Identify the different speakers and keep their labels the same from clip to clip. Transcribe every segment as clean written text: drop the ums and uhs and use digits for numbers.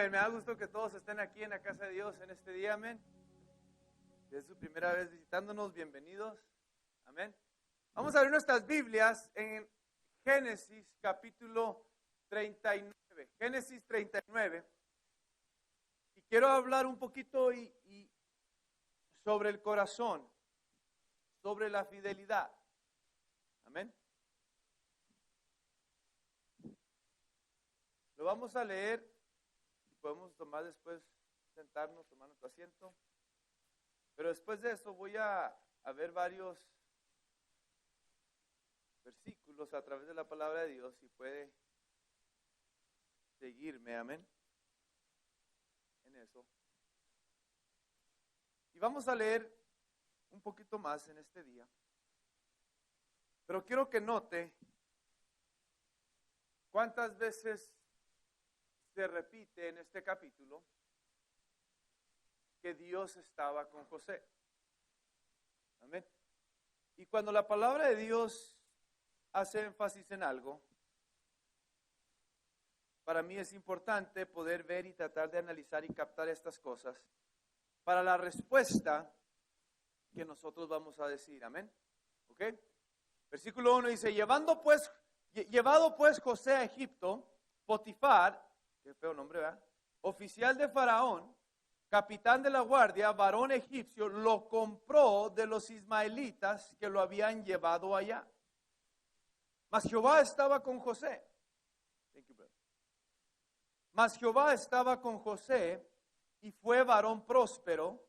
Speaker 1: amén. Me da gusto que todos estén aquí en la casa de Dios en este día, amén. Si es su primera vez visitándonos, bienvenidos, amén. Vamos a abrir nuestras Biblias en Génesis capítulo 39. Génesis 39. Y quiero hablar un poquito y sobre el corazón, sobre la fidelidad, amén. Lo vamos a leer y podemos tomar después, sentarnos, tomar nuestro asiento. Pero después de eso voy a ver varios versículos a través de la palabra de Dios y puede seguirme, amén, en eso. Y vamos a leer un poquito más en este día. Pero quiero que note cuántas veces se repite en este capítulo que Dios estaba con José. Amén. Y cuando la palabra de Dios hace énfasis en algo, para mí es importante poder ver y tratar de analizar y captar estas cosas para la respuesta que nosotros vamos a decir. Amén. ¿Ok? Versículo 1 dice, llevado pues José a Egipto, Potifar, qué feo nombre, ¿verdad? Oficial de Faraón, capitán de la guardia, varón egipcio, lo compró de los ismaelitas que lo habían llevado allá. Mas Jehová estaba con José. Mas Jehová estaba con José y fue varón próspero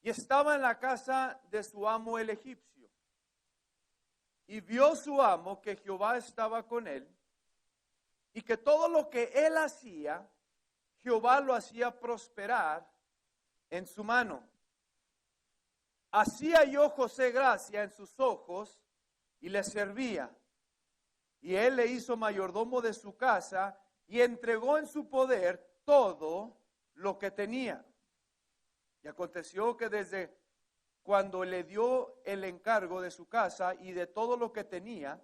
Speaker 1: y estaba en la casa de su amo el egipcio. Y vio su amo que Jehová estaba con él y que todo lo que él hacía, Jehová lo hacía prosperar en su mano. Así halló José gracia en sus ojos y le servía. Y él le hizo mayordomo de su casa y entregó en su poder todo lo que tenía. Y aconteció que desde cuando le dio el encargo de su casa y de todo lo que tenía,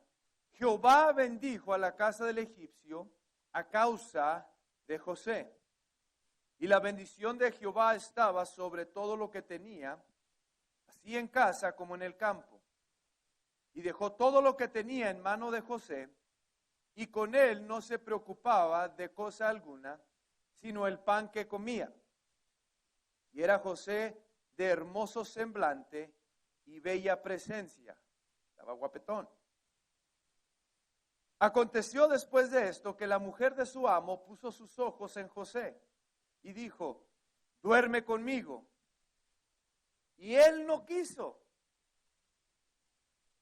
Speaker 1: Jehová bendijo a la casa del egipcio a causa de José. Y la bendición de Jehová estaba sobre todo lo que tenía, así en casa como en el campo. Y dejó todo lo que tenía en mano de José, y con él no se preocupaba de cosa alguna, sino el pan que comía. Y era José de hermoso semblante y bella presencia. Estaba guapetón. Aconteció después de esto que la mujer de su amo puso sus ojos en José y dijo, duerme conmigo. Y él no quiso.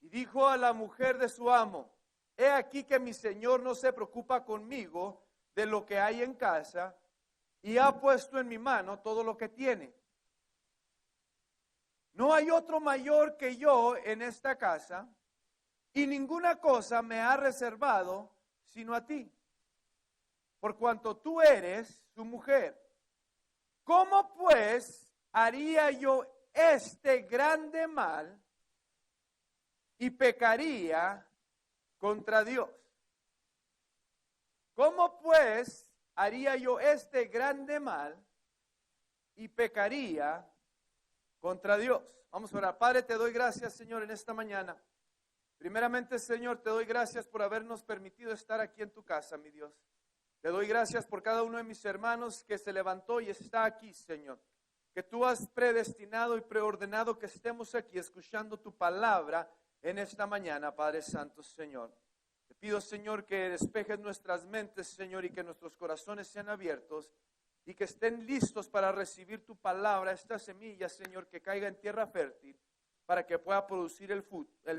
Speaker 1: Y dijo a la mujer de su amo, he aquí que mi señor no se preocupa conmigo de lo que hay en casa y ha puesto en mi mano todo lo que tiene. No hay otro mayor que yo en esta casa y ninguna cosa me ha reservado sino a ti, por cuanto tú eres su mujer. ¿Cómo pues haría yo este grande mal y pecaría contra Dios? ¿Cómo pues haría yo este grande mal y pecaría contra Dios? Vamos a orar. Padre, te doy gracias, Señor, en esta mañana. Primeramente, Señor, te doy gracias por habernos permitido estar aquí en tu casa, mi Dios. Te doy gracias por cada uno de mis hermanos que se levantó y está aquí, Señor. Que tú has predestinado y preordenado que estemos aquí escuchando tu palabra en esta mañana, Padre Santo, Señor. Te pido, Señor, que despejes nuestras mentes, Señor, y que nuestros corazones sean abiertos y que estén listos para recibir tu palabra, esta semilla, Señor, que caiga en tierra fértil, para que pueda producir el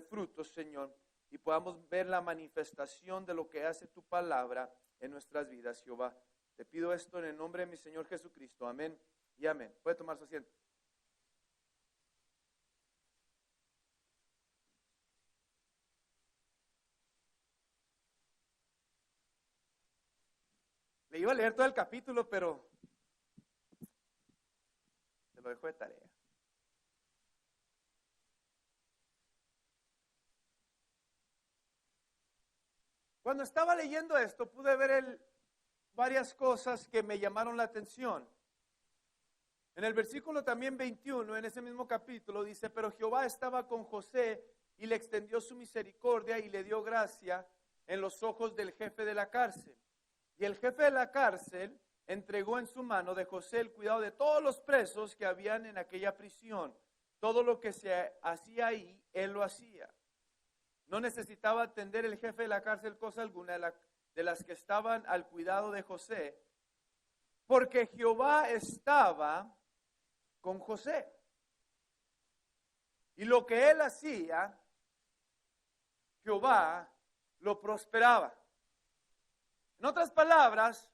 Speaker 1: fruto, Señor, y podamos ver la manifestación de lo que hace tu palabra en nuestras vidas, Jehová. Te pido esto en el nombre de mi Señor Jesucristo. Amén y amén. Puede tomar su asiento. Le iba a leer todo el capítulo, pero se lo dejo de tarea. Cuando estaba leyendo esto, pude ver varias cosas que me llamaron la atención. En el versículo también 21, en ese mismo capítulo, dice, pero Jehová estaba con José y le extendió su misericordia y le dio gracia en los ojos del jefe de la cárcel. Y el jefe de la cárcel entregó en su mano de José el cuidado de todos los presos que habían en aquella prisión. Todo lo que se hacía ahí, él lo hacía. No necesitaba atender el jefe de la cárcel cosa alguna de las que estaban al cuidado de José, porque Jehová estaba con José. Y lo que él hacía, Jehová lo prosperaba. En otras palabras,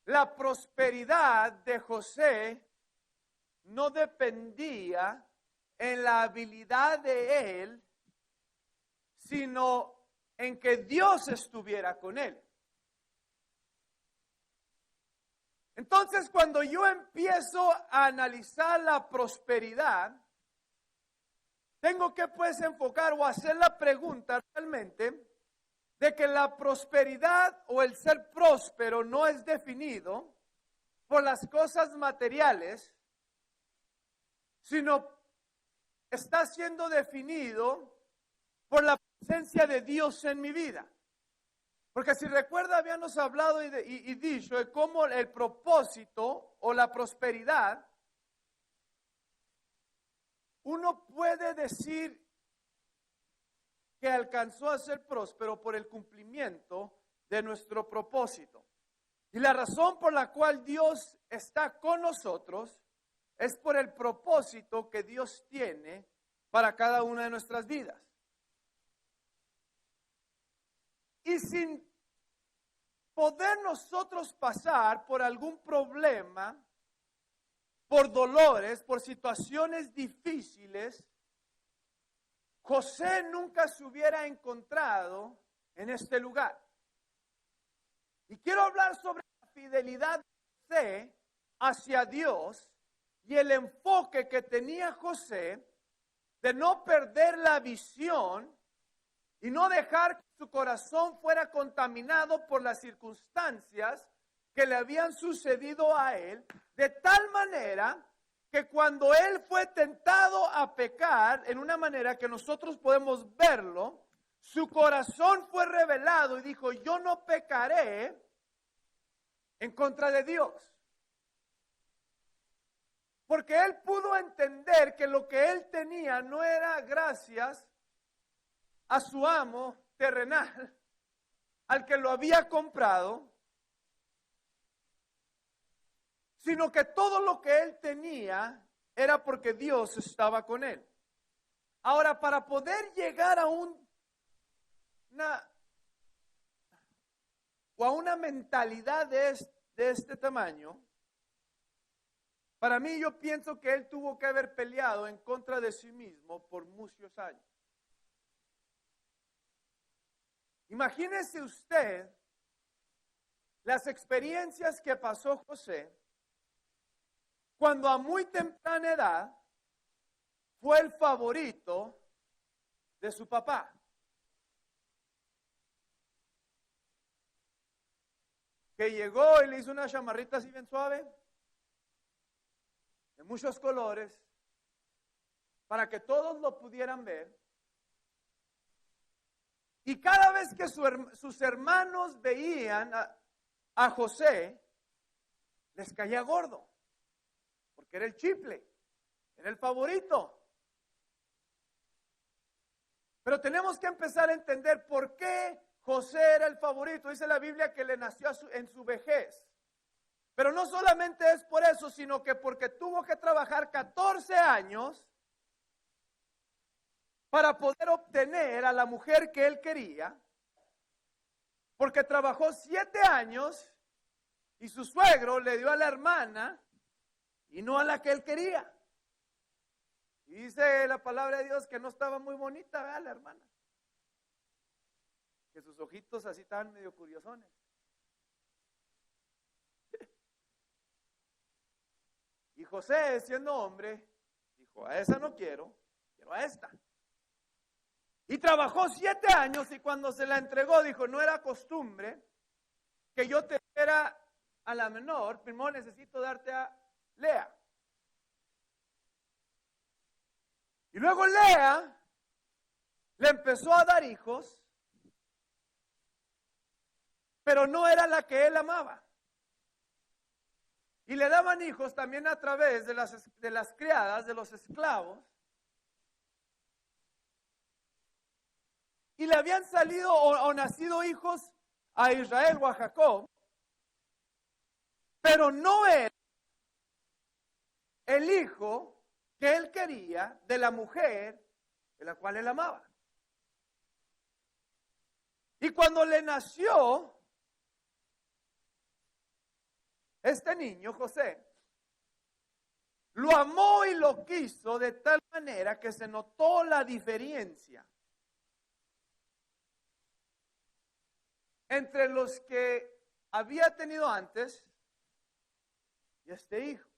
Speaker 1: la prosperidad de José no dependía en la habilidad de él, sino en que Dios estuviera con él. Entonces, cuando yo empiezo a analizar la prosperidad, tengo que pues enfocar o hacer la pregunta realmente de que la prosperidad o el ser próspero no es definido por las cosas materiales, sino está siendo definido por la presencia de Dios en mi vida. Porque si recuerda, habíamos hablado y dicho de cómo el propósito o la prosperidad, uno puede decir que alcanzó a ser próspero por el cumplimiento de nuestro propósito. Y la razón por la cual Dios está con nosotros es por el propósito que Dios tiene para cada una de nuestras vidas. Y sin poder nosotros pasar por algún problema, por dolores, por situaciones difíciles, José nunca se hubiera encontrado en este lugar. Y quiero hablar sobre la fidelidad de José hacia Dios y el enfoque que tenía José de no perder la visión y no dejar que su corazón fuera contaminado por las circunstancias que le habían sucedido a él, de tal manera que cuando él fue tentado a pecar, en una manera que nosotros podemos verlo, su corazón fue revelado y dijo, yo no pecaré en contra de Dios. Porque él pudo entender que lo que él tenía no era gracias a su amo terrenal, al que lo había comprado, sino que todo lo que él tenía era porque Dios estaba con él. Ahora, para poder llegar a una mentalidad de este tamaño, para mí yo pienso que él tuvo que haber peleado en contra de sí mismo por muchos años. Imagínese usted las experiencias que pasó José cuando a muy temprana edad fue el favorito de su papá. Que llegó y le hizo una chamarrita así bien suave, de muchos colores, para que todos lo pudieran ver. Y cada vez que sus hermanos veían a José, les caía gordo, porque era el chiple, era el favorito. Pero tenemos que empezar a entender por qué José era el favorito. Dice la Biblia que le nació en su vejez. Pero no solamente es por eso, sino que porque tuvo que trabajar 14 años para poder obtener a la mujer que él quería, porque trabajó 7 años y su suegro le dio a la hermana y no a la que él quería. Y dice la palabra de Dios que no estaba muy bonita, ¿verdad? La hermana. Que sus ojitos así estaban medio curiosones. Y José, siendo hombre, dijo, a esa no quiero a esta. Y trabajó 7 años y cuando se la entregó, dijo, no era costumbre que yo te diera a la menor, primero necesito darte a Lea. Y luego Lea le empezó a dar hijos, pero no era la que él amaba. Y le daban hijos también a través de las criadas, de los esclavos. Y le habían salido o nacido hijos a Israel o a Jacob, pero no era el hijo que él quería de la mujer de la cual él amaba. Y cuando le nació este niño, José, lo amó y lo quiso de tal manera que se notó la diferencia entre los que había tenido antes y este hijo.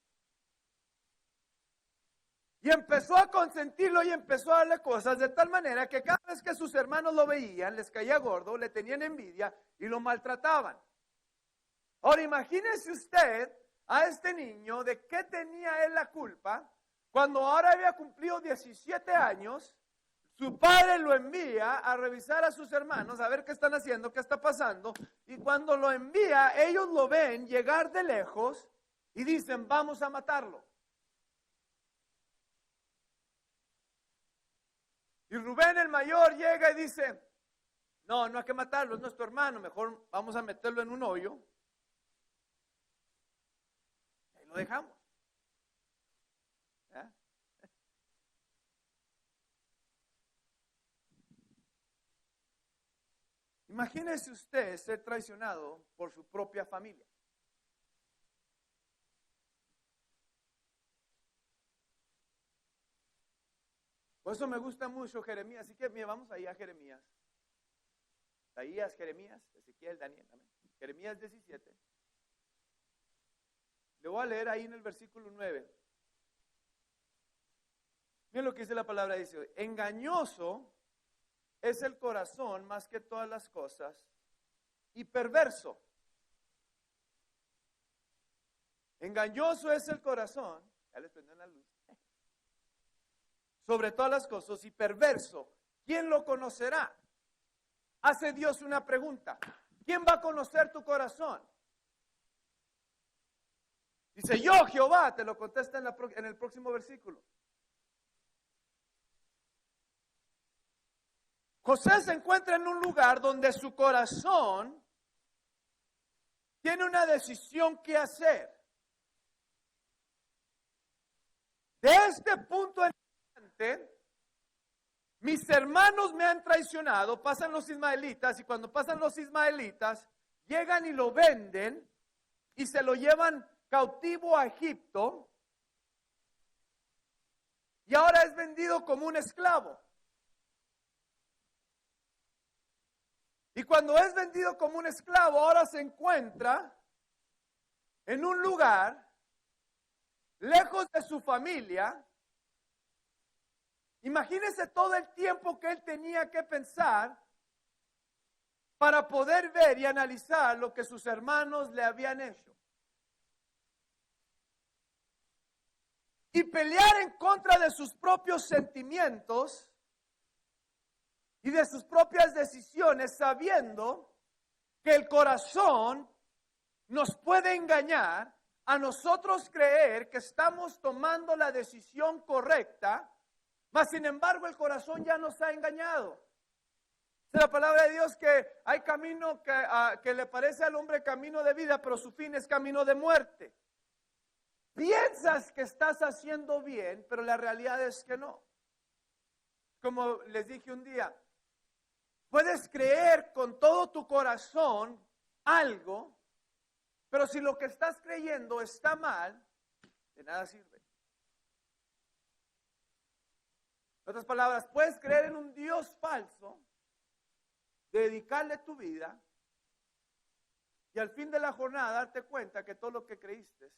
Speaker 1: Y empezó a consentirlo y empezó a darle cosas de tal manera que cada vez que sus hermanos lo veían, les caía gordo, le tenían envidia y lo maltrataban. Ahora imagínese usted a este niño de qué tenía él la culpa cuando ahora había cumplido 17 años. Su padre lo envía a revisar a sus hermanos, a ver qué están haciendo, qué está pasando. Y cuando lo envía, ellos lo ven llegar de lejos y dicen, vamos a matarlo. Y Rubén el mayor llega y dice, no hay que matarlo, es nuestro hermano, mejor vamos a meterlo en un hoyo. Y ahí lo dejamos. ¿Ya? Imagínese usted ser traicionado por su propia familia. Por eso me gusta mucho Jeremías. Así que mira, vamos ahí a Jeremías. Isaías, Jeremías, Ezequiel, Daniel. Amén. Jeremías 17. Le voy a leer ahí en el versículo 9. Miren lo que dice la palabra. Dice, engañoso es el corazón más que todas las cosas y perverso. Engañoso es el corazón. Ya les prendieron la luz. Sobre todas las cosas y perverso. ¿Quién lo conocerá? Hace Dios una pregunta. ¿Quién va a conocer tu corazón? Dice, yo Jehová, te lo contesta en el próximo versículo. José se encuentra en un lugar donde su corazón tiene una decisión que hacer. De este punto en adelante, mis hermanos me han traicionado, pasan los ismaelitas, y cuando pasan los ismaelitas, llegan y lo venden y se lo llevan cautivo a Egipto, y ahora es vendido como un esclavo. Y cuando es vendido como un esclavo, ahora se encuentra en un lugar lejos de su familia. Imagínese todo el tiempo que él tenía que pensar para poder ver y analizar lo que sus hermanos le habían hecho. Y pelear en contra de sus propios sentimientos y de sus propias decisiones, sabiendo que el corazón nos puede engañar a nosotros creer que estamos tomando la decisión correcta, mas sin embargo el corazón ya nos ha engañado. Es la palabra de Dios que hay camino que le parece al hombre camino de vida, pero su fin es camino de muerte. Piensas que estás haciendo bien, pero la realidad es que no. Como les dije un día, puedes creer con todo tu corazón algo, pero si lo que estás creyendo está mal, de nada sirve. En otras palabras, puedes creer en un Dios falso, dedicarle tu vida y al fin de la jornada darte cuenta que todo lo que creíste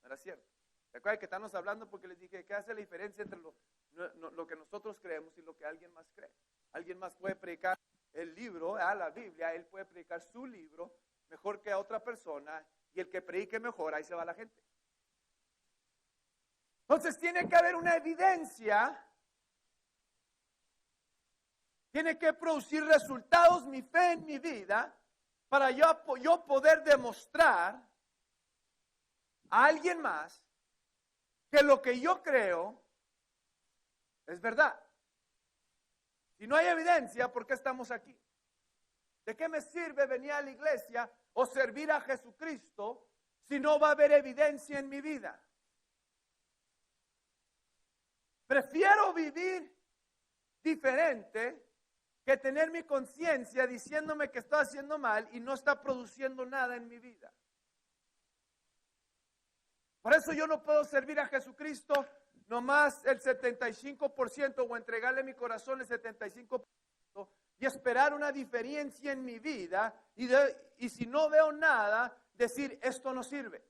Speaker 1: no era cierto. Recuerden que estamos hablando porque les dije que hace la diferencia entre lo que nosotros creemos y lo que alguien más cree. Alguien más puede predicar el libro, la Biblia, él puede predicar su libro, mejor que a otra persona, y el que predique mejor, ahí se va la gente. Entonces tiene que haber una evidencia, tiene que producir resultados mi fe en mi vida, para yo poder demostrar a alguien más que lo que yo creo es verdad. Si no hay evidencia, ¿por qué estamos aquí? ¿De qué me sirve venir a la iglesia o servir a Jesucristo si no va a haber evidencia en mi vida? Prefiero vivir diferente que tener mi conciencia diciéndome que estoy haciendo mal y no está produciendo nada en mi vida. Por eso yo no puedo servir a Jesucristo nomás el 75% o entregarle mi corazón el 75% y esperar una diferencia en mi vida y si no veo nada, decir esto no sirve.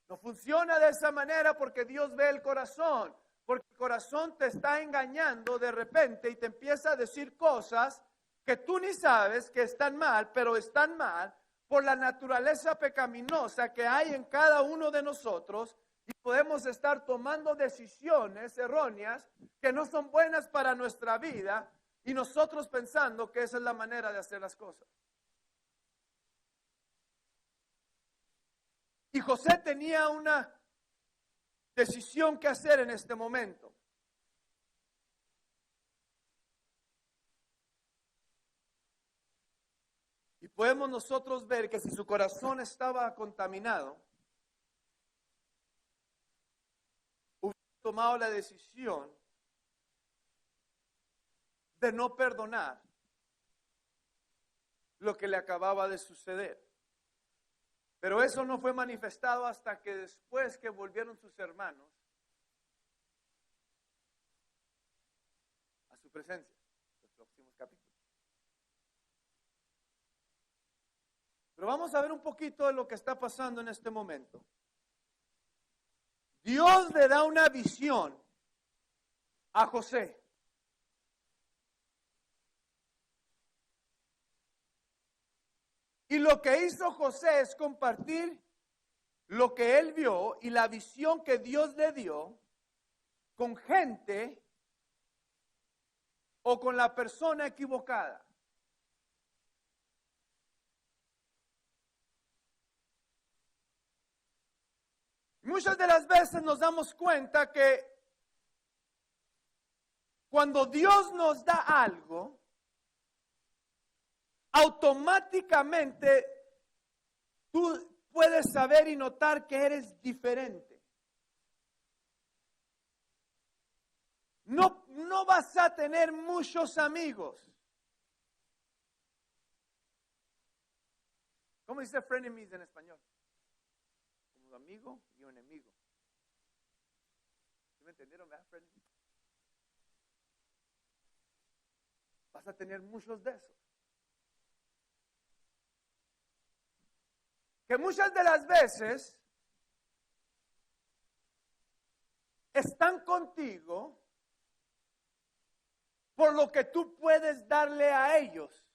Speaker 1: No funciona de esa manera porque Dios ve el corazón, porque el corazón te está engañando de repente y te empieza a decir cosas que tú ni sabes que están mal, pero están mal por la naturaleza pecaminosa que hay en cada uno de nosotros y podemos estar tomando decisiones erróneas que no son buenas para nuestra vida y nosotros pensando que esa es la manera de hacer las cosas. Y José tenía una decisión que hacer en este momento. Y podemos nosotros ver que si su corazón estaba contaminado, hubiera tomado la decisión de no perdonar lo que le acababa de suceder. Pero eso no fue manifestado hasta que después que volvieron sus hermanos a su presencia, los próximos capítulos. Pero vamos a ver un poquito de lo que está pasando en este momento. Dios le da una visión a José. Y lo que hizo José es compartir lo que él vio y la visión que Dios le dio con gente o con la persona equivocada. Muchas de las veces nos damos cuenta que cuando Dios nos da algo, automáticamente tú puedes saber y notar que eres diferente. No vas a tener muchos amigos. ¿Cómo dice frenemies en español? Como amigo y un enemigo. ¿Sí me entendieron? Frenemies. Vas a tener muchos de esos. Que muchas de las veces están contigo por lo que tú puedes darle a ellos.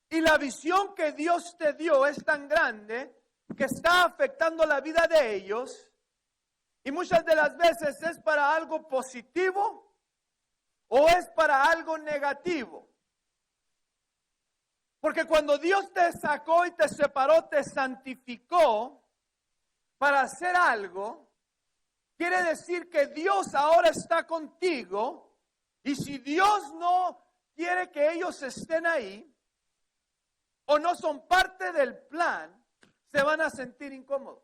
Speaker 1: Y la visión que Dios te dio es tan grande que está afectando la vida de ellos. Y muchas de las veces es para algo positivo o es para algo negativo. Porque cuando Dios te sacó y te separó, te santificó para hacer algo, quiere decir que Dios ahora está contigo. Y si Dios no quiere que ellos estén ahí, o no son parte del plan, se van a sentir incómodos.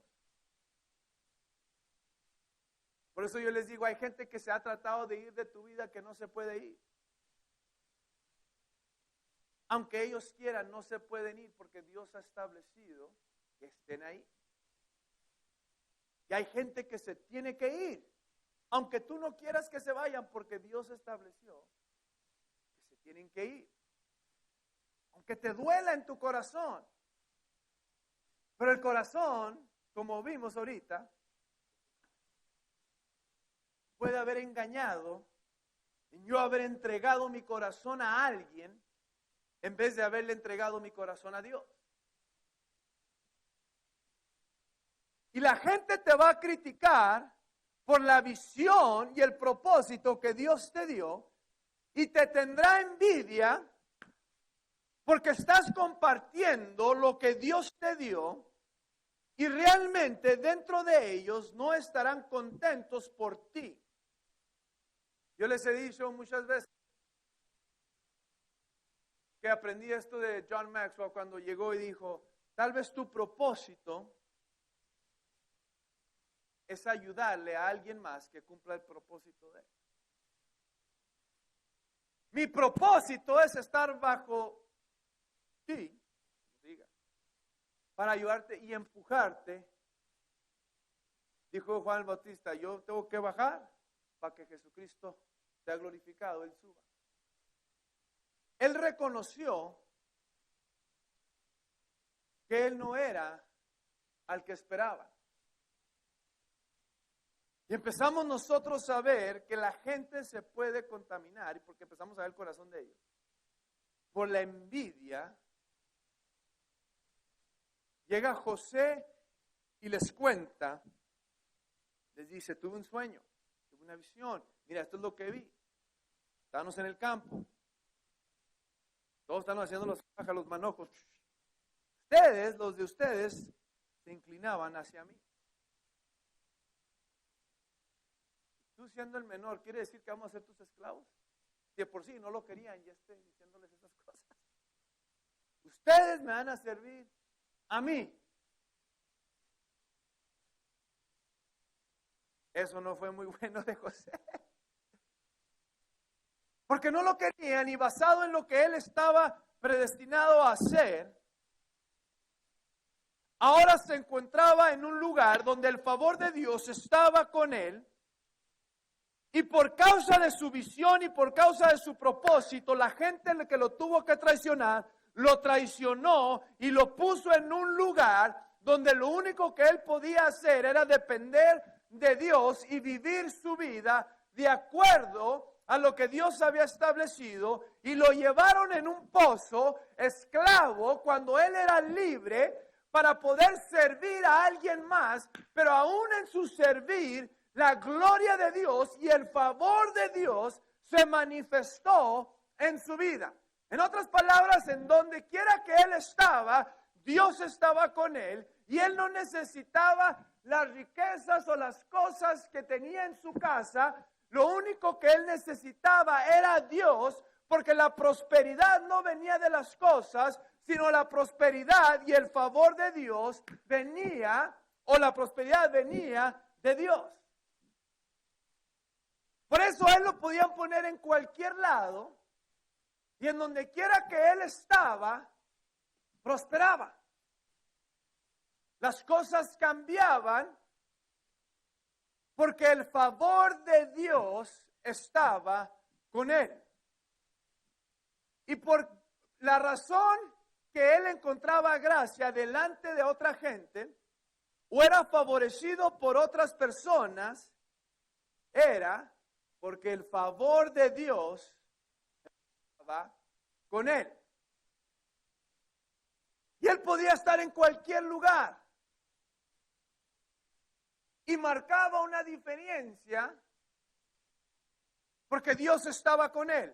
Speaker 1: Por eso yo les digo, hay gente que se ha tratado de ir de tu vida que no se puede ir. Aunque ellos quieran, no se pueden ir porque Dios ha establecido que estén ahí. Y hay gente que se tiene que ir, aunque tú no quieras que se vayan porque Dios estableció que se tienen que ir. Aunque te duela en tu corazón. Pero el corazón, como vimos ahorita, puede haber engañado en yo haber entregado mi corazón a alguien en vez de haberle entregado mi corazón a Dios. Y la gente te va a criticar por la visión y el propósito que Dios te dio, y te tendrá envidia porque estás compartiendo lo que Dios te dio, y realmente dentro de ellos no estarán contentos por ti. Yo les he dicho muchas veces que aprendí esto de John Maxwell cuando llegó y dijo, tal vez tu propósito es ayudarle a alguien más que cumpla el propósito de él. Mi propósito es estar bajo ti, diga, para ayudarte y empujarte. Dijo Juan el Bautista, yo tengo que bajar para que Jesucristo sea glorificado, Él suba. Él reconoció que Él no era al que esperaba. Y empezamos nosotros a ver que la gente se puede contaminar, porque empezamos a ver el corazón de ellos, por la envidia. Llega José y les cuenta, les dice, tuve un sueño, tuve una visión, mira, esto es lo que vi. Estábamos en el campo, todos están haciendo los pajas, los manojos. Ustedes, los de ustedes, se inclinaban hacia mí. Tú siendo el menor, ¿quiere decir que vamos a ser tus esclavos? De por sí no lo querían, ya esté diciéndoles esas cosas. Ustedes me van a servir a mí. Eso no fue muy bueno de José. Porque no lo querían, y basado en lo que él estaba predestinado a hacer, ahora se encontraba en un lugar donde el favor de Dios estaba con él. Y por causa de su visión y por causa de su propósito, la gente que lo tuvo que traicionar, lo traicionó y lo puso en un lugar donde lo único que él podía hacer era depender de Dios y vivir su vida de acuerdo a lo que Dios había establecido, y lo llevaron en un pozo, esclavo, cuando él era libre, para poder servir a alguien más, pero aún en su servir, la gloria de Dios y el favor de Dios se manifestó en su vida. En otras palabras, en donde quiera que él estaba, Dios estaba con él, y él no necesitaba las riquezas o las cosas que tenía en su casa. Lo único que él necesitaba era Dios, porque la prosperidad no venía de las cosas, sino la prosperidad y el favor de Dios venía, o la prosperidad venía de Dios. Por eso él lo podían poner en cualquier lado, y en donde quiera que él estaba, prosperaba. Las cosas cambiaban porque el favor de Dios estaba con él. Y por la razón que él encontraba gracia delante de otra gente, o era favorecido por otras personas, era porque el favor de Dios estaba con él. Y él podía estar en cualquier lugar. Y marcaba una diferencia porque Dios estaba con él.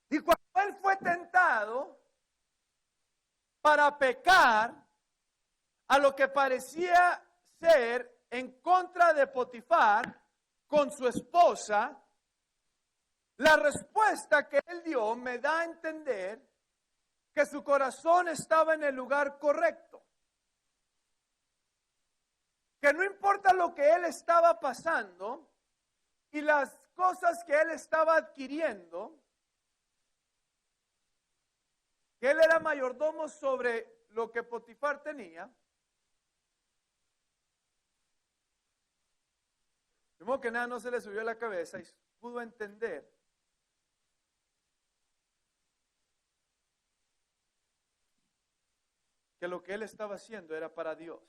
Speaker 1: Y cuando él fue tentado para pecar a lo que parecía ser en contra de Potifar con su esposa, la respuesta que él dio me da a entender que su corazón estaba en el lugar correcto. Que no importa lo que él estaba pasando y las cosas que él estaba adquiriendo, que él era mayordomo sobre lo que Potifar tenía, de modo que nada no se le subió a la cabeza y pudo entender que lo que él estaba haciendo era para Dios.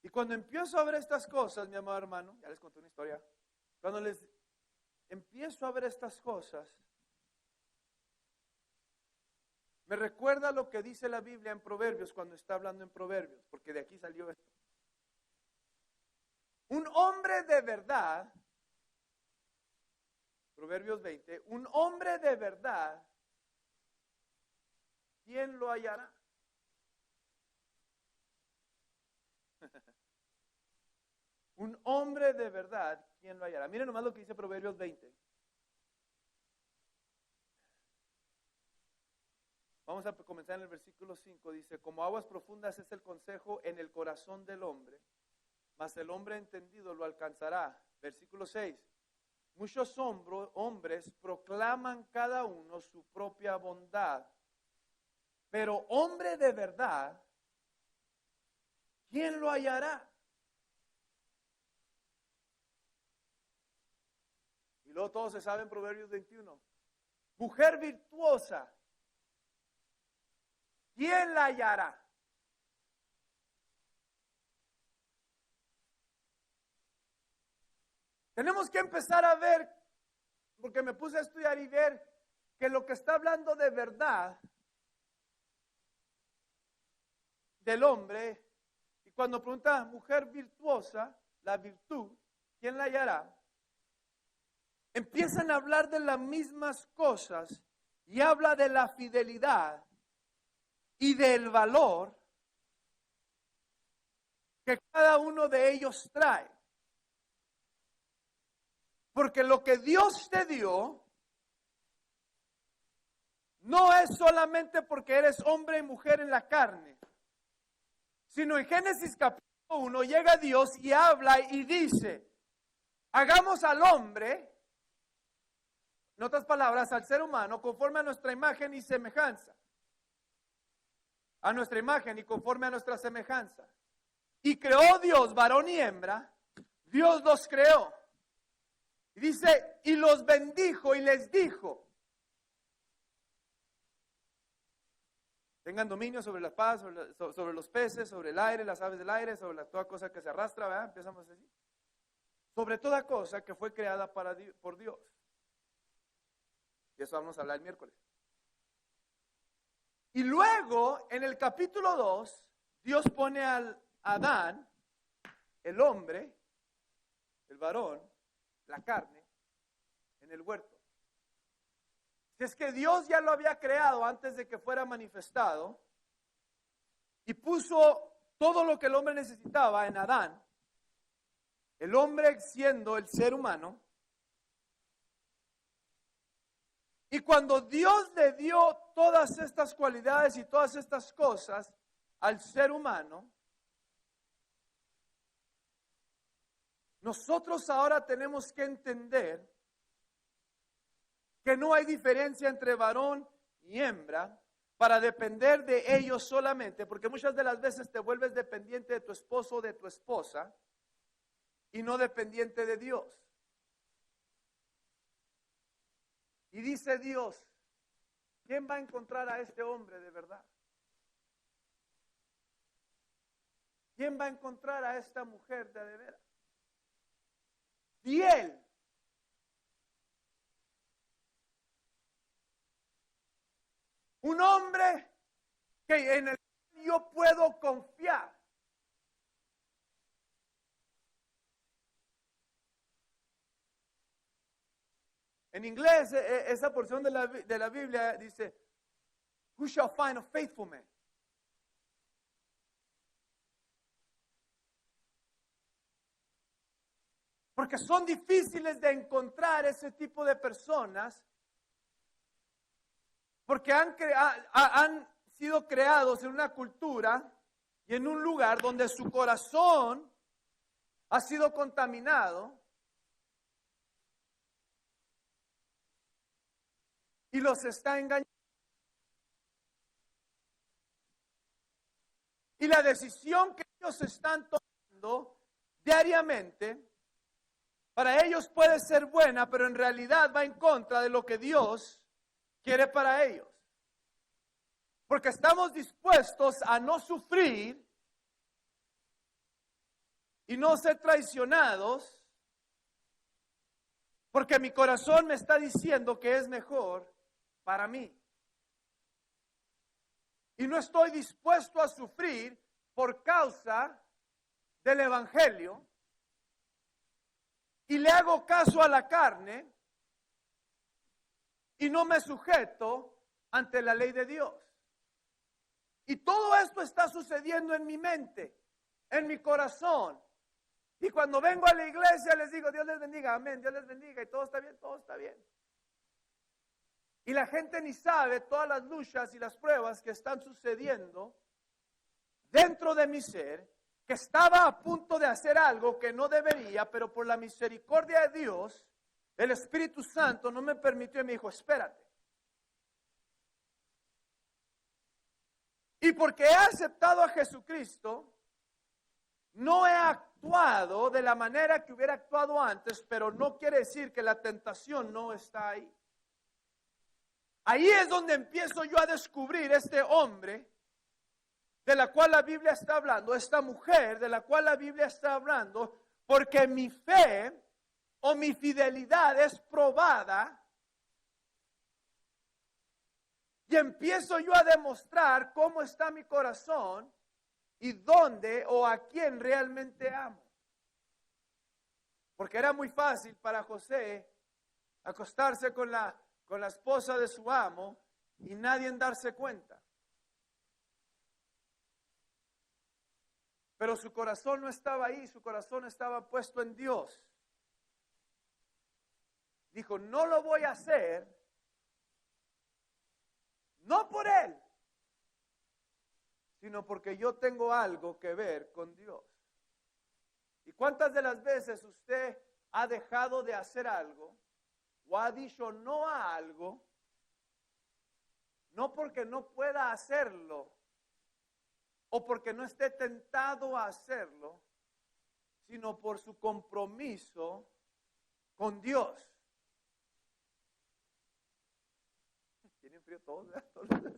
Speaker 1: Y cuando empiezo a ver estas cosas, mi amado hermano, ya les conté una historia, cuando les empiezo a ver estas cosas, me recuerda lo que dice la Biblia en Proverbios cuando está hablando en Proverbios, porque de aquí salió esto. Un hombre de verdad, Proverbios 20, un hombre de verdad, ¿quién lo hallará? Un hombre de verdad, ¿quién lo hallará? Miren nomás lo que dice Proverbios 20. Vamos a comenzar en el versículo 5. Dice, como aguas profundas es el consejo en el corazón del hombre, mas el hombre entendido lo alcanzará. Versículo 6. Muchos hombres proclaman cada uno su propia bondad, pero hombre de verdad, ¿quién lo hallará? Y luego todos se saben Proverbios 21. Mujer virtuosa, ¿quién la hallará? Tenemos que empezar a ver, porque me puse a estudiar y ver que lo que está hablando de verdad del hombre, y cuando pregunta mujer virtuosa, la virtud, ¿quién la hallará? Empiezan a hablar de las mismas cosas y habla de la fidelidad y del valor que cada uno de ellos trae. Porque lo que Dios te dio no es solamente porque eres hombre y mujer en la carne, sino en Génesis capítulo 1 llega Dios y habla y dice, hagamos al hombre, en otras palabras, al ser humano, conforme a nuestra imagen y semejanza. A nuestra imagen y conforme a nuestra semejanza. Y creó Dios, varón y hembra, Dios los creó. Y dice, y los bendijo y les dijo, tengan dominio sobre las paz, sobre los peces, sobre el aire, las aves del aire, sobre toda cosa que se arrastra, ¿verdad? Empezamos así. Sobre toda cosa que fue creada por Dios. Y eso vamos a hablar el miércoles. Y luego, en el capítulo 2, Dios pone al Adán, el hombre, el varón, la carne, en el huerto. Si es que Dios ya lo había creado antes de que fuera manifestado y puso todo lo que el hombre necesitaba en Adán, el hombre siendo el ser humano, y cuando Dios le dio todas estas cualidades y todas estas cosas al ser humano, nosotros ahora tenemos que entender que no hay diferencia entre varón y hembra para depender de ellos solamente, porque muchas de las veces te vuelves dependiente de tu esposo o de tu esposa y no dependiente de Dios. Y dice Dios, ¿quién va a encontrar a este hombre de verdad? ¿Quién va a encontrar a esta mujer de veras? Fiel. Un hombre que en el que yo puedo confiar. En inglés, esa porción de la Biblia dice, who shall find a faithful man? Porque son difíciles de encontrar ese tipo de personas, porque han sido creados en una cultura y en un lugar donde su corazón ha sido contaminado y los está engañando. Y la decisión que ellos están tomando diariamente, para ellos puede ser buena, pero en realidad va en contra de lo que Dios quiere para ellos. Porque estamos dispuestos a no sufrir y no ser traicionados Porque mi corazón me está diciendo que es mejor para mí. Y no estoy dispuesto a sufrir por causa del evangelio. Y le hago caso a la carne y no me sujeto ante la ley de Dios. Y todo esto está sucediendo en mi mente, en mi corazón. Y cuando vengo a la iglesia les digo, Dios les bendiga, amén, Dios les bendiga, y todo está bien, todo está bien. Y la gente ni sabe todas las luchas y las pruebas que están sucediendo dentro de mi ser, que estaba a punto de hacer algo que no debería, pero por la misericordia de Dios, el Espíritu Santo no me permitió y me dijo, espérate. Y porque he aceptado a Jesucristo, no he actuado de la manera que hubiera actuado antes, pero no quiere decir que la tentación no está ahí. Ahí es donde empiezo yo a descubrir este hombre de la cual la Biblia está hablando, esta mujer de la cual la Biblia está hablando, porque mi fe o mi fidelidad es probada y empiezo yo a demostrar cómo está mi corazón y dónde o a quién realmente amo. Porque era muy fácil para José acostarse con la esposa de su amo y nadie en darse cuenta. Pero su corazón no estaba ahí, su corazón estaba puesto en Dios. Dijo, no lo voy a hacer, no por él, sino porque yo tengo algo que ver con Dios. ¿Y cuántas de las veces usted ha dejado de hacer algo o ha dicho no a algo, no porque no pueda hacerlo o porque no esté tentado a hacerlo, sino por su compromiso con Dios? ¿Tienen frío todos? Todos así.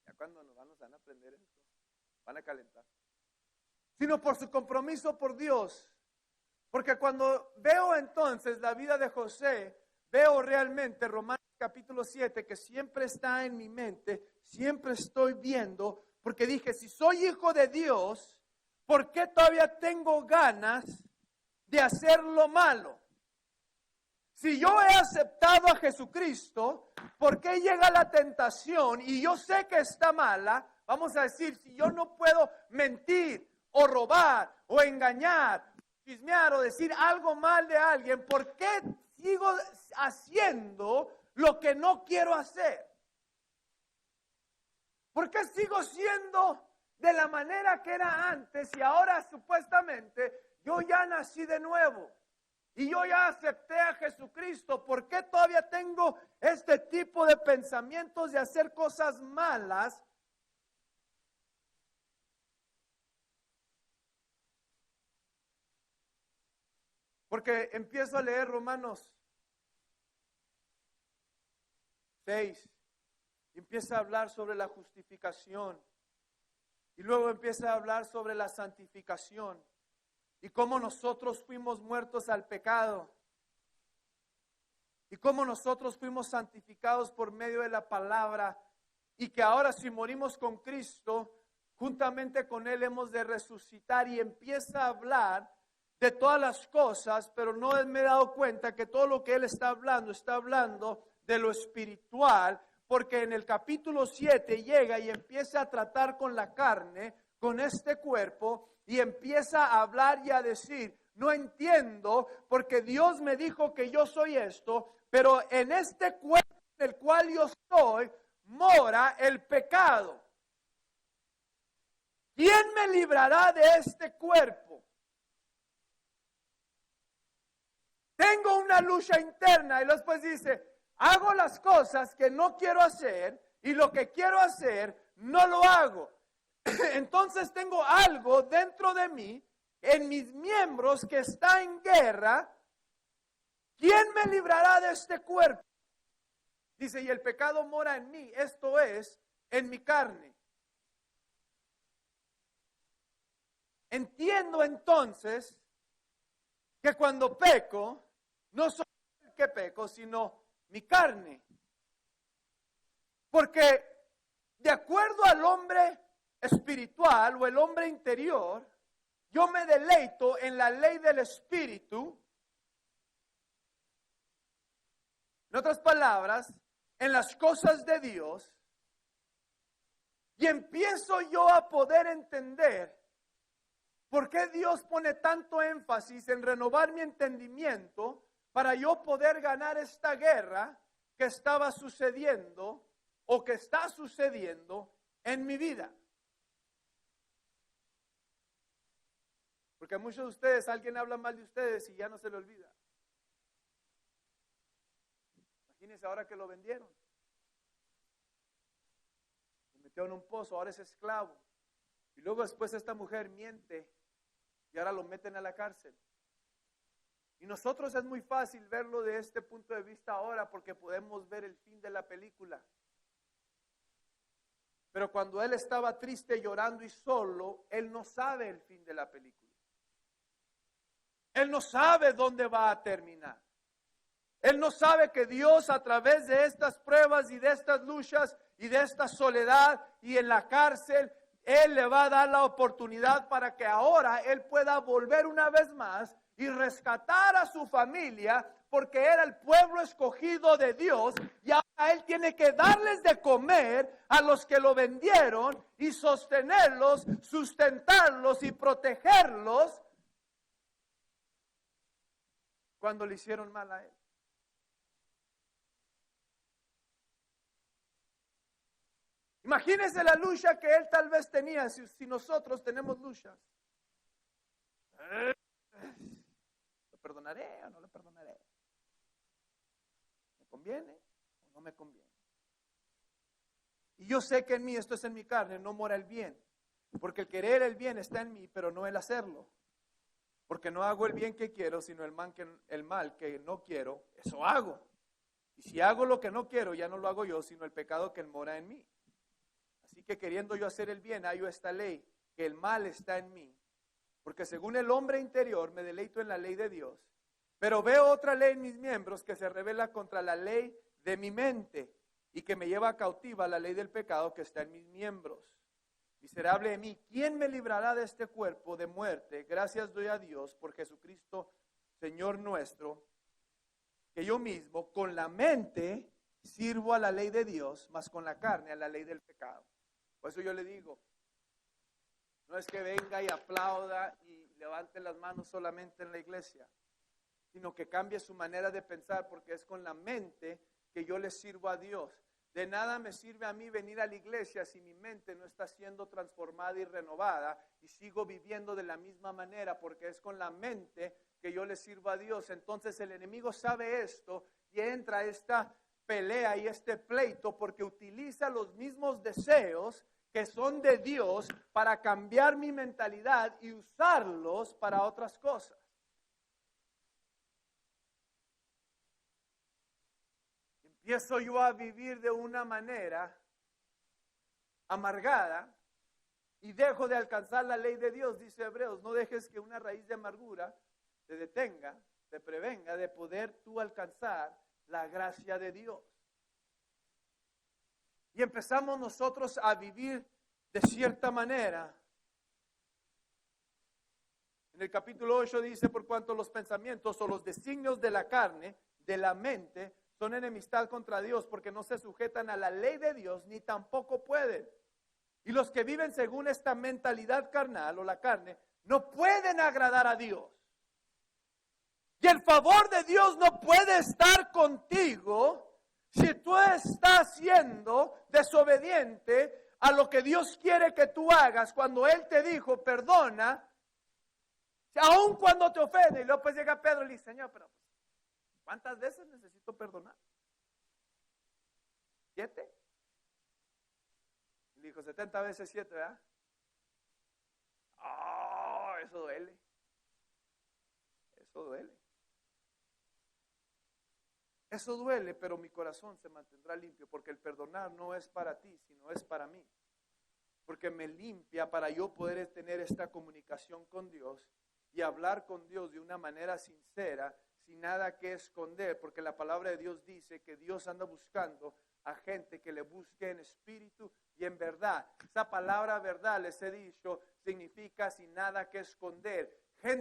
Speaker 1: Ya cuando nos van a aprender esto, van a calentar. Sino por su compromiso por Dios. Porque cuando veo entonces la vida de José, veo realmente Romanos capítulo 7, que siempre está en mi mente, siempre estoy viendo, porque dije, si soy hijo de Dios, ¿por qué todavía tengo ganas de hacer lo malo? Si yo he aceptado a Jesucristo, ¿por qué llega la tentación y yo sé que está mala? Vamos a decir, si yo no puedo mentir o robar o engañar, chismear o decir algo mal de alguien, ¿por qué sigo haciendo lo que no quiero hacer? ¿Por qué sigo siendo de la manera que era antes y ahora supuestamente yo ya nací de nuevo? Y yo ya acepté a Jesucristo. ¿Por qué todavía tengo este tipo de pensamientos de hacer cosas malas? Porque empiezo a leer Romanos 6. Y empieza a hablar sobre la justificación. Y luego empieza a hablar sobre la santificación. Y cómo nosotros fuimos muertos al pecado. Y cómo nosotros fuimos santificados por medio de la palabra. Y que ahora si morimos con Cristo, juntamente con Él hemos de resucitar. Y empieza a hablar de todas las cosas, pero no me he dado cuenta que todo lo que Él está hablando de lo espiritual. Porque en el capítulo 7 llega y empieza a tratar con la carne, con este cuerpo, y empieza a hablar y a decir, no entiendo, porque Dios me dijo que yo soy esto, pero en este cuerpo en el cual yo estoy, mora el pecado. ¿Quién me librará de este cuerpo? Tengo una lucha interna, y después dice, hago las cosas que no quiero hacer, y lo que quiero hacer, no lo hago. Entonces tengo algo dentro de mí, en mis miembros, que está en guerra. ¿Quién me librará de este cuerpo? Dice, y el pecado mora en mí, esto es, en mi carne. Entiendo entonces que cuando peco, no soy el que peco, sino mi carne. Porque de acuerdo al hombre espiritual o el hombre interior, yo me deleito en la ley del Espíritu. En otras palabras, en las cosas de Dios. Y empiezo yo a poder entender por qué Dios pone tanto énfasis en renovar mi entendimiento para yo poder ganar esta guerra que estaba sucediendo o que está sucediendo en mi vida. Porque a muchos de ustedes, alguien habla mal de ustedes y ya no se le olvida. Imagínense ahora que lo vendieron. Lo metieron en un pozo, ahora es esclavo. Y luego después esta mujer miente y ahora lo meten a la cárcel. Y nosotros es muy fácil verlo de este punto de vista ahora porque podemos ver el fin de la película. Pero cuando él estaba triste, llorando y solo, él no sabe el fin de la película. Él no sabe dónde va a terminar. Él no sabe que Dios a través de estas pruebas y de estas luchas y de esta soledad y en la cárcel, Él le va a dar la oportunidad para que ahora Él pueda volver una vez más y rescatar a su familia, porque era el pueblo escogido de Dios y ahora Él tiene que darles de comer a los que lo vendieron y sostenerlos, sustentarlos y protegerlos cuando le hicieron mal a Él. Imagínense la lucha que él tal vez tenía si nosotros tenemos luchas. ¿Lo perdonaré o no lo perdonaré? ¿Me conviene o no me conviene? Y yo sé que en mí, esto es en mi carne, no mora el bien. Porque el querer el bien está en mí, pero no el hacerlo. Porque no hago el bien que quiero, sino el mal que no quiero, eso hago. Y si hago lo que no quiero, ya no lo hago yo, sino el pecado que mora en mí. Así que queriendo yo hacer el bien, hallo esta ley, que el mal está en mí. Porque según el hombre interior me deleito en la ley de Dios, pero veo otra ley en mis miembros que se revela contra la ley de mi mente y que me lleva cautiva la ley del pecado que está en mis miembros. Miserable de mí, ¿quién me librará de este cuerpo de muerte? Gracias doy a Dios por Jesucristo, Señor nuestro, que yo mismo con la mente sirvo a la ley de Dios, mas con la carne a la ley del pecado. Por eso yo le digo, no es que venga y aplauda y levante las manos solamente en la iglesia, sino que cambie su manera de pensar, porque es con la mente que yo le sirvo a Dios. De nada me sirve a mí venir a la iglesia si mi mente no está siendo transformada y renovada y sigo viviendo de la misma manera, porque es con la mente que yo le sirvo a Dios. Entonces el enemigo sabe esto y entra esta pelea y este pleito porque utiliza los mismos deseos que son de Dios para cambiar mi mentalidad y usarlos para otras cosas. Empiezo yo a vivir de una manera amargada y dejo de alcanzar la ley de Dios, dice Hebreos. No dejes que una raíz de amargura te detenga, te prevenga de poder tú alcanzar la gracia de Dios. Y empezamos nosotros a vivir de cierta manera. En el capítulo 8 dice, por cuanto los pensamientos o los designios de la carne, de la mente, son enemistad contra Dios, porque no se sujetan a la ley de Dios, ni tampoco pueden. Y los que viven según esta mentalidad carnal o la carne, no pueden agradar a Dios. Y el favor de Dios no puede estar contigo si tú estás siendo desobediente a lo que Dios quiere que tú hagas. Cuando Él te dijo, perdona, aun cuando te ofende. Y luego pues llega Pedro y le dice, Señor, pero ¿cuántas veces necesito perdonar? 7. Y dijo 70 veces 7, ¿verdad? Oh, eso duele. Eso duele. Eso duele, pero mi corazón se mantendrá limpio, porque el perdonar no es para ti, sino es para mí. porque me limpia para yo poder tener esta comunicación con Dios y hablar con Dios de una manera sincera, sin nada que esconder, porque la palabra de Dios dice que Dios anda buscando a gente que le busque en espíritu y en verdad. Esa palabra verdad, les he dicho, significa sin nada que esconder.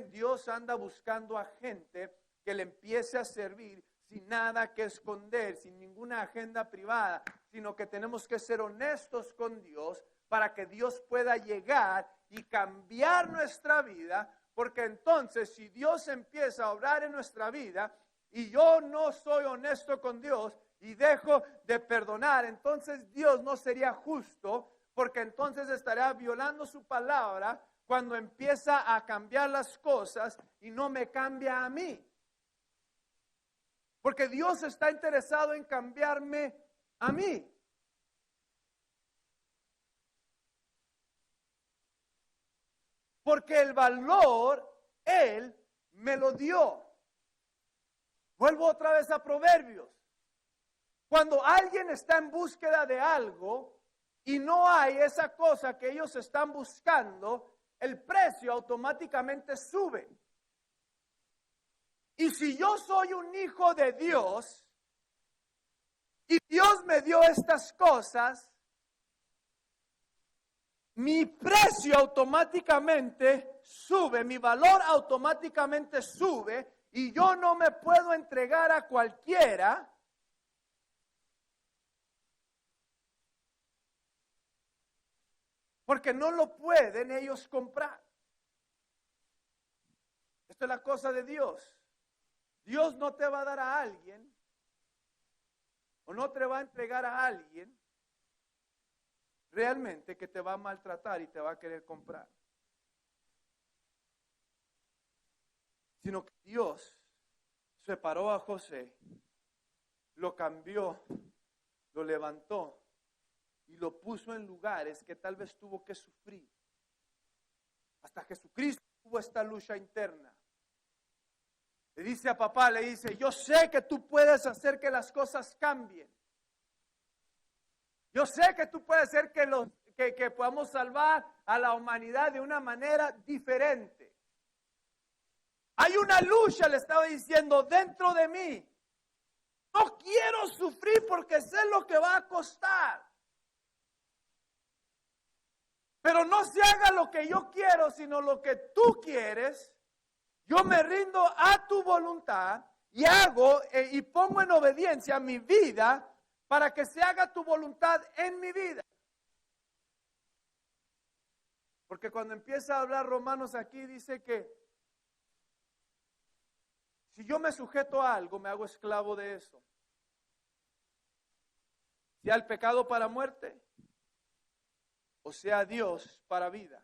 Speaker 1: Dios anda buscando a gente que le empiece a servir sin nada que esconder, sin ninguna agenda privada, sino que tenemos que ser honestos con Dios para que Dios pueda llegar y cambiar nuestra vida, porque entonces si Dios empieza a obrar en nuestra vida y yo no soy honesto con Dios y dejo de perdonar, entonces Dios no sería justo, porque entonces estará violando su palabra cuando empieza a cambiar las cosas y no me cambia a mí. Porque Dios está interesado en cambiarme a mí. Porque el valor Él me lo dio. Vuelvo otra vez a Proverbios. Cuando alguien está en búsqueda de algo y no hay esa cosa que ellos están buscando, el precio automáticamente sube. Y si yo soy un hijo de Dios y Dios me dio estas cosas, mi precio automáticamente sube, mi valor automáticamente sube y yo no me puedo entregar a cualquiera porque no lo pueden ellos comprar. Esto es la cosa de Dios. Dios no te va a dar a alguien o no te va a entregar a alguien realmente que te va a maltratar y te va a querer comprar. Sino que Dios separó a José, lo cambió, lo levantó y lo puso en lugares que tal vez tuvo que sufrir. Hasta Jesucristo tuvo esta lucha interna. Le dice a papá, le dice, yo sé que tú puedes hacer que las cosas cambien. Yo sé que tú puedes hacer que podamos salvar a la humanidad de una manera diferente. Hay una lucha, le estaba diciendo, dentro de mí. No quiero sufrir porque sé lo que va a costar. Pero no se haga lo que yo quiero, sino lo que tú quieres. Yo me rindo a tu voluntad y hago y pongo en obediencia mi vida para que se haga tu voluntad en mi vida. Porque cuando empieza a hablar Romanos aquí dice que si yo me sujeto a algo, me hago esclavo de eso. Sea el pecado para muerte o sea Dios para vida.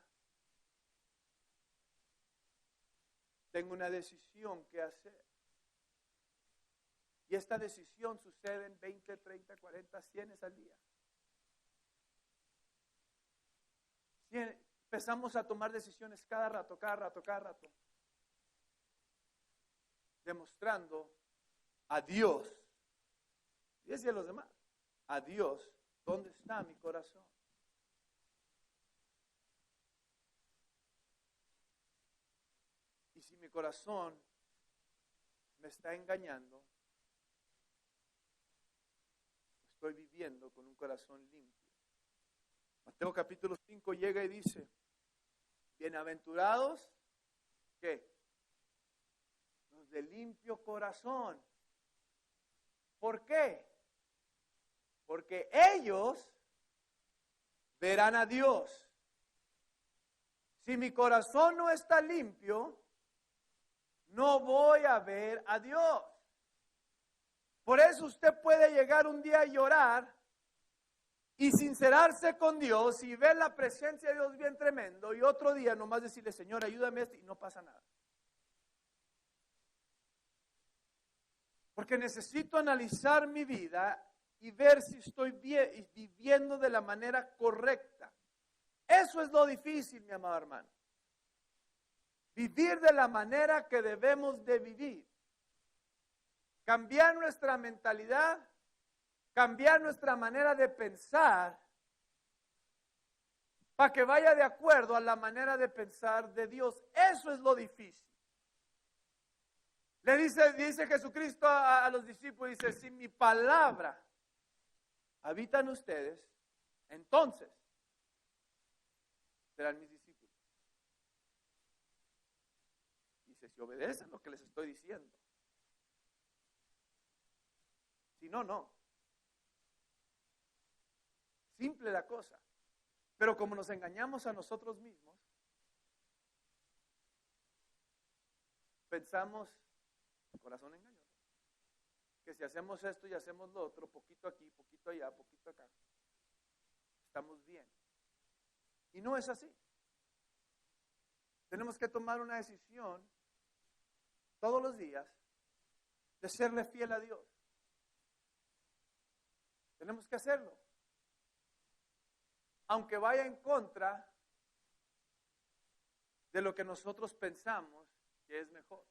Speaker 1: Tengo una decisión que hacer. Y esta decisión sucede en 20, 30, 40, 100 al día. Empezamos a tomar decisiones cada rato. Demostrando a Dios, y decía a los demás, a Dios, ¿dónde está mi corazón? Y si mi corazón me está engañando, estoy viviendo con un corazón limpio. Mateo capítulo 5 llega y dice, bienaventurados, ¿qué? Los de limpio corazón. ¿Por qué? Porque ellos verán a Dios. Si mi corazón no está limpio, no voy a ver a Dios. Por eso usted puede llegar un día a llorar y sincerarse con Dios y ver la presencia de Dios bien tremendo y otro día nomás decirle, Señor, ayúdame a esto y no pasa nada. Porque necesito analizar mi vida y ver si estoy viviendo de la manera correcta. Eso es lo difícil, mi amado hermano. Vivir de la manera que debemos de vivir. Cambiar nuestra mentalidad, cambiar nuestra manera de pensar para que vaya de acuerdo a la manera de pensar de Dios. Eso es lo difícil. Le dice Jesucristo a los discípulos, dice, si mi palabra habita en ustedes, entonces serán mis discípulos. Dice, si obedecen lo que les estoy diciendo. Si no, no. Simple la cosa. Pero como nos engañamos a nosotros mismos, pensamos, corazón engañoso, que si hacemos esto y hacemos lo otro, poquito aquí, poquito allá, poquito acá, estamos bien. Y no es así. Tenemos que tomar una decisión todos los días de serle fiel a Dios. Tenemos que hacerlo. Aunque vaya en contra de lo que nosotros pensamos que es mejor.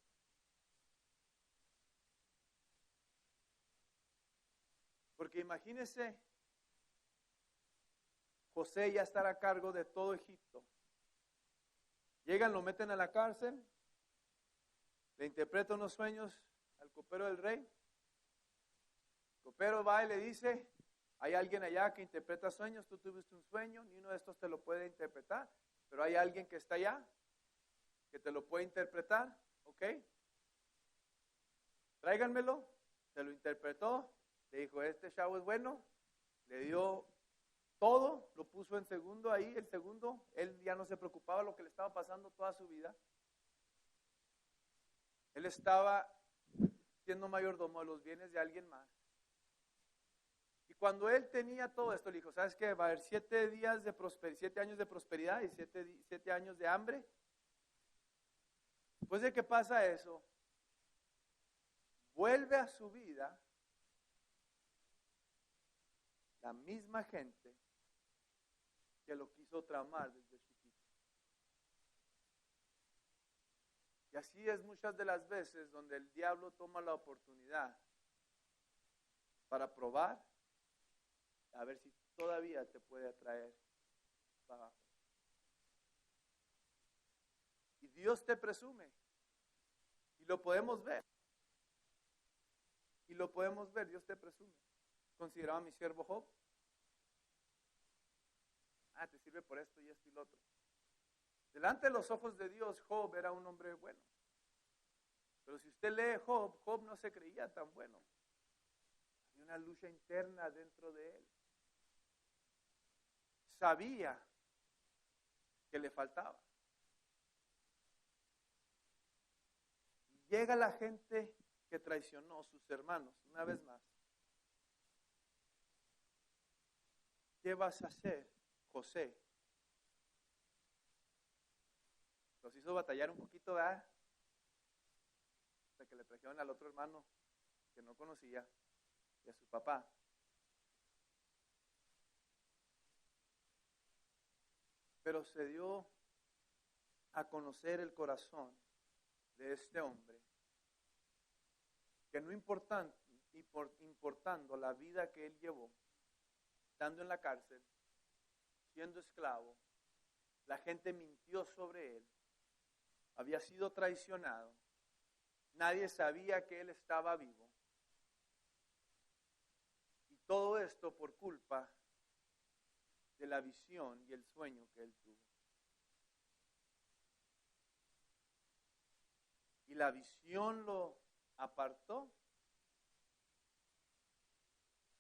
Speaker 1: Porque imagínense, José ya estará a cargo de todo Egipto. Llegan, lo meten a la cárcel, le interpreta unos sueños al copero del rey. El copero va y le dice, hay alguien allá que interpreta sueños, tú tuviste un sueño, ni uno de estos te lo puede interpretar, pero hay alguien que está allá que te lo puede interpretar, ¿ok? Tráiganmelo, se lo interpretó, le dijo, este chavo es bueno, le dio todo, lo puso en segundo ahí, el segundo, él ya no se preocupaba de lo que le estaba pasando toda su vida. Él estaba siendo mayordomo de los bienes de alguien más. Y cuando él tenía todo esto, le dijo, ¿sabes qué? Va a haber 7 años de prosperidad y 7 años de hambre. Después de que pasa eso, vuelve a su vida la misma gente que lo quiso tramar desde chiquito. Y así es muchas de las veces donde el diablo toma la oportunidad para probar, a ver si todavía te puede atraer para abajo. Y Dios te presume. Y lo podemos ver. Y lo podemos ver, Dios te presume. ¿Consideraba a mi siervo Job? Te sirve por esto y esto y lo otro. Delante de los ojos de Dios, Job era un hombre bueno. Pero si usted lee Job, Job no se creía tan bueno. Había una lucha interna dentro de él. Sabía que le faltaba. Y llega la gente que traicionó, sus hermanos, una vez más. ¿Qué vas a hacer, José? Los hizo batallar un poquito, ¿verdad? Hasta que le trajeron al otro hermano que no conocía y a su papá. Pero se dio a conocer el corazón de este hombre, que no importando la vida que él llevó, estando en la cárcel, siendo esclavo, la gente mintió sobre él, había sido traicionado, nadie sabía que él estaba vivo. Y todo esto por culpa de la visión y el sueño que él tuvo. Y la visión lo apartó,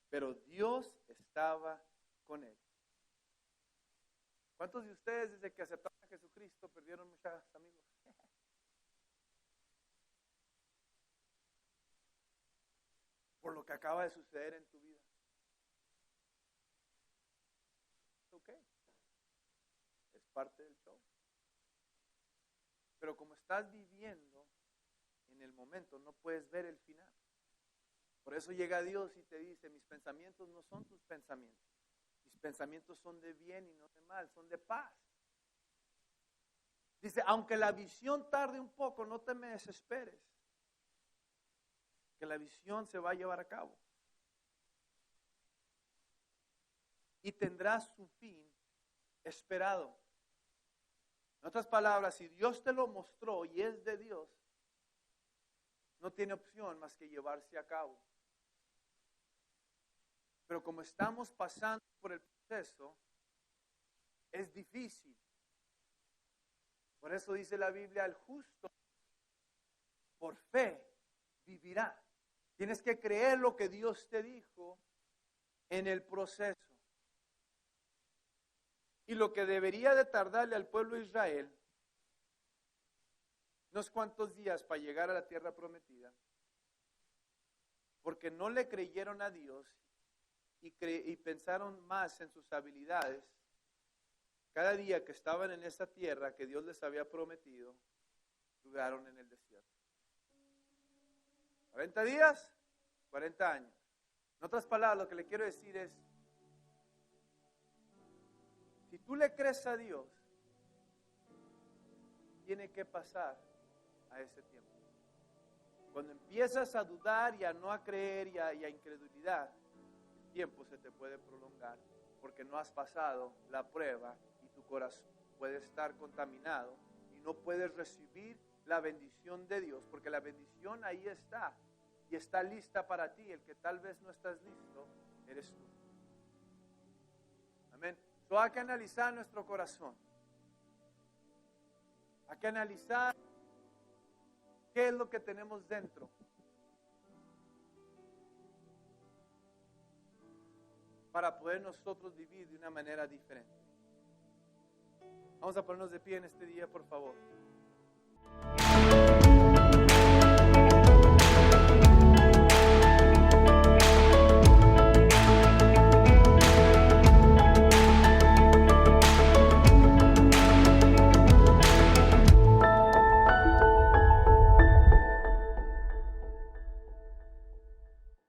Speaker 1: pero Dios estaba con él. ¿Cuántos de ustedes desde que aceptaron a Jesucristo perdieron muchos amigos? Por lo que acaba de suceder en tu vida. Ok, es parte del show. Pero como estás viviendo en el momento, no puedes ver el final. Por eso llega Dios y te dice, mis pensamientos no son tus pensamientos. Mis pensamientos son de bien y no de mal, son de paz. Dice, aunque la visión tarde un poco, no te me desesperes. Que la visión se va a llevar a cabo. Y tendrá su fin esperado. En otras palabras, si Dios te lo mostró y es de Dios, no tiene opción más que llevarse a cabo. Pero como estamos pasando por el proceso, es difícil. Por eso dice la Biblia, el justo por fe vivirá. Tienes que creer lo que Dios te dijo en el proceso. Y lo que debería de tardarle al pueblo de Israel unos cuantos días para llegar a la tierra prometida, porque no le creyeron a Dios y pensaron más en sus habilidades. Cada día que estaban en esa tierra que Dios les había prometido, duraron en el desierto. 40 días, 40 años. En otras palabras, lo que le quiero decir es, si tú le crees a Dios, tiene que pasar a ese tiempo. Cuando empiezas a dudar y a no a creer y a incredulidad, el tiempo se te puede prolongar porque no has pasado la prueba y tu corazón puede estar contaminado y no puedes recibir la bendición de Dios, porque la bendición ahí está y está lista para ti. El que tal vez no estás listo, eres tú. Amén. So, hay que analizar nuestro corazón. Hay que analizar qué es lo que tenemos dentro. Para poder nosotros vivir de una manera diferente. Vamos a ponernos de pie en este día, por favor.